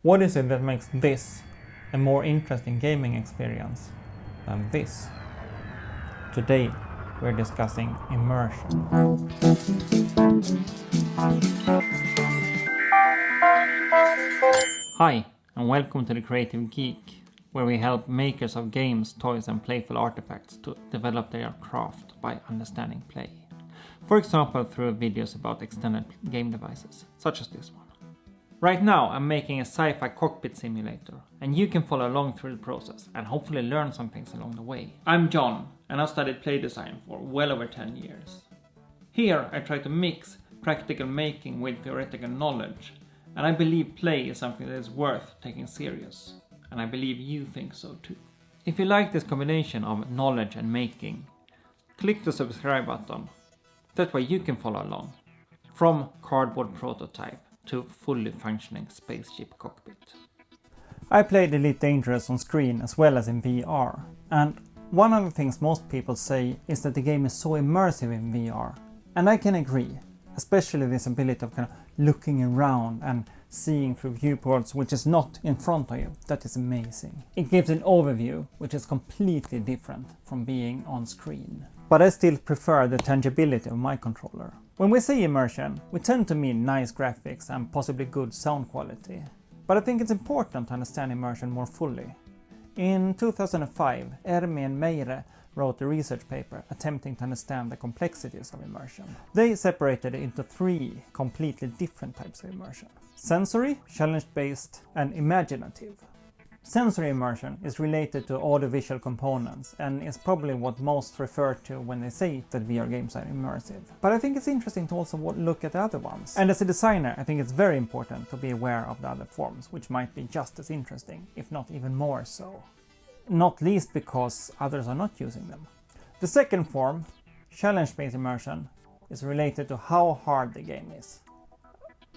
What is it that makes this a more interesting gaming experience than this? Today we're discussing immersion. Hi, and welcome to the Creative Geek, where we help makers of games, toys and playful artifacts to develop their craft by understanding play. For example, through videos about extended game devices, such as this one. Right now I'm making a sci-fi cockpit simulator, and you can follow along through the process and hopefully learn some things along the way. I'm John, and I've studied play design for well over 10 years. Here I try to mix practical making with theoretical knowledge, and I believe play is something that is worth taking serious, and I believe you think so too. If you like this combination of knowledge and making, click the subscribe button. That way you can follow along, from cardboard prototype to fully functioning spaceship cockpit. I played Elite Dangerous on screen as well as in VR, and one of the things most people say is that the game is so immersive in VR, and I can agree, especially this ability of kind of looking around and seeing through viewports which is not in front of you. That is amazing. It gives an overview which is completely different from being on screen. But I still prefer the tangibility of my controller. When we say immersion, we tend to mean nice graphics and possibly good sound quality. But I think it's important to understand immersion more fully. In 2005, Ermi and Meire wrote a research paper attempting to understand the complexities of immersion. They separated it into three completely different types of immersion: sensory, challenge-based, and imaginative. Sensory immersion is related to audiovisual components and is probably what most refer to when they say that VR games are immersive. But I think it's interesting to also look at the other ones. And as a designer, I think it's very important to be aware of the other forms, which might be just as interesting, if not even more so. Not least because others are not using them. The second form, challenge-based immersion, is related to how hard the game is.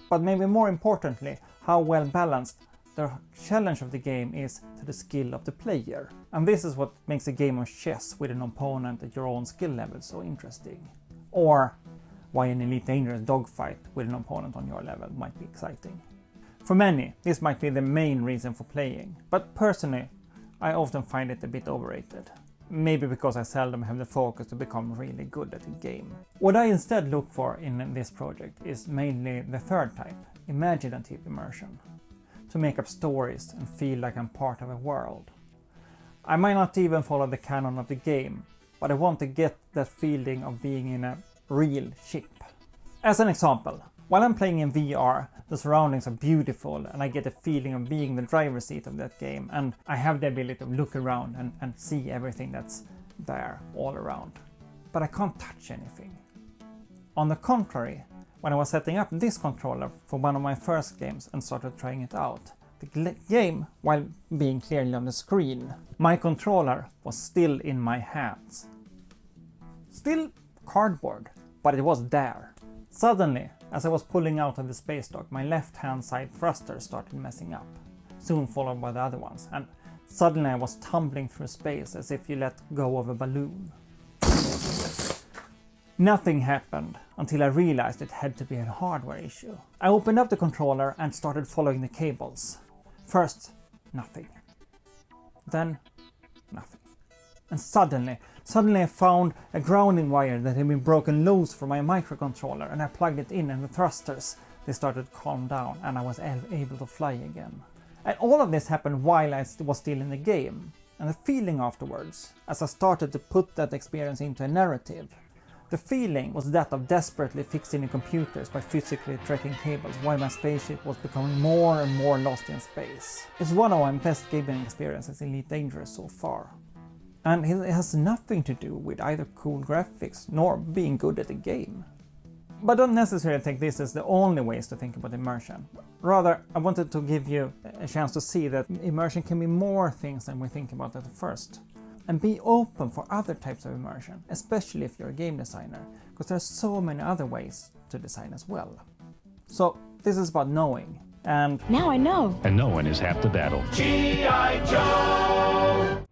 But maybe more importantly, how well balanced the challenge of the game is to the skill of the player. And this is what makes a game of chess with an opponent at your own skill level so interesting. Or why an Elite Dangerous dogfight with an opponent on your level might be exciting. For many, this might be the main reason for playing, but personally, I often find it a bit overrated. Maybe because I seldom have the focus to become really good at a game. What I instead look for in this project is mainly the third type, imaginative immersion. To make up stories and feel like I'm part of a world. I might not even follow the canon of the game, but I want to get that feeling of being in a real ship. As an example, while I'm playing in VR, the surroundings are beautiful and I get a feeling of being the driver's seat of that game, and I have the ability to look around and see everything that's there all around. But I can't touch anything. On the contrary, when I was setting up this controller for one of my first games and started trying it out, the game, while being clearly on the screen, my controller was still in my hands. Still cardboard, but it was there. Suddenly, as I was pulling out of the space dock, my left hand side thruster started messing up, soon followed by the other ones, and suddenly I was tumbling through space as if you let go of a balloon. Nothing happened until I realized it had to be a hardware issue. I opened up the controller and started following the cables. First, nothing. Then, nothing. And suddenly I found a grounding wire that had been broken loose from my microcontroller, and I plugged it in, and the thrusters, they started to calm down and I was able to fly again. And all of this happened while I was still in the game. And the feeling afterwards, as I started to put that experience into a narrative, the feeling was that of desperately fixing the computers by physically tracking cables while my spaceship was becoming more and more lost in space. It's one of my best gaming experiences in Elite Dangerous so far. And it has nothing to do with either cool graphics nor being good at the game. But don't necessarily take this as the only ways to think about immersion. Rather, I wanted to give you a chance to see that immersion can be more things than we think about at first. And be open for other types of immersion, especially if you're a game designer, because there are so many other ways to design as well. So this is about knowing, and now I know. And knowing is half the battle. G.I. Joe!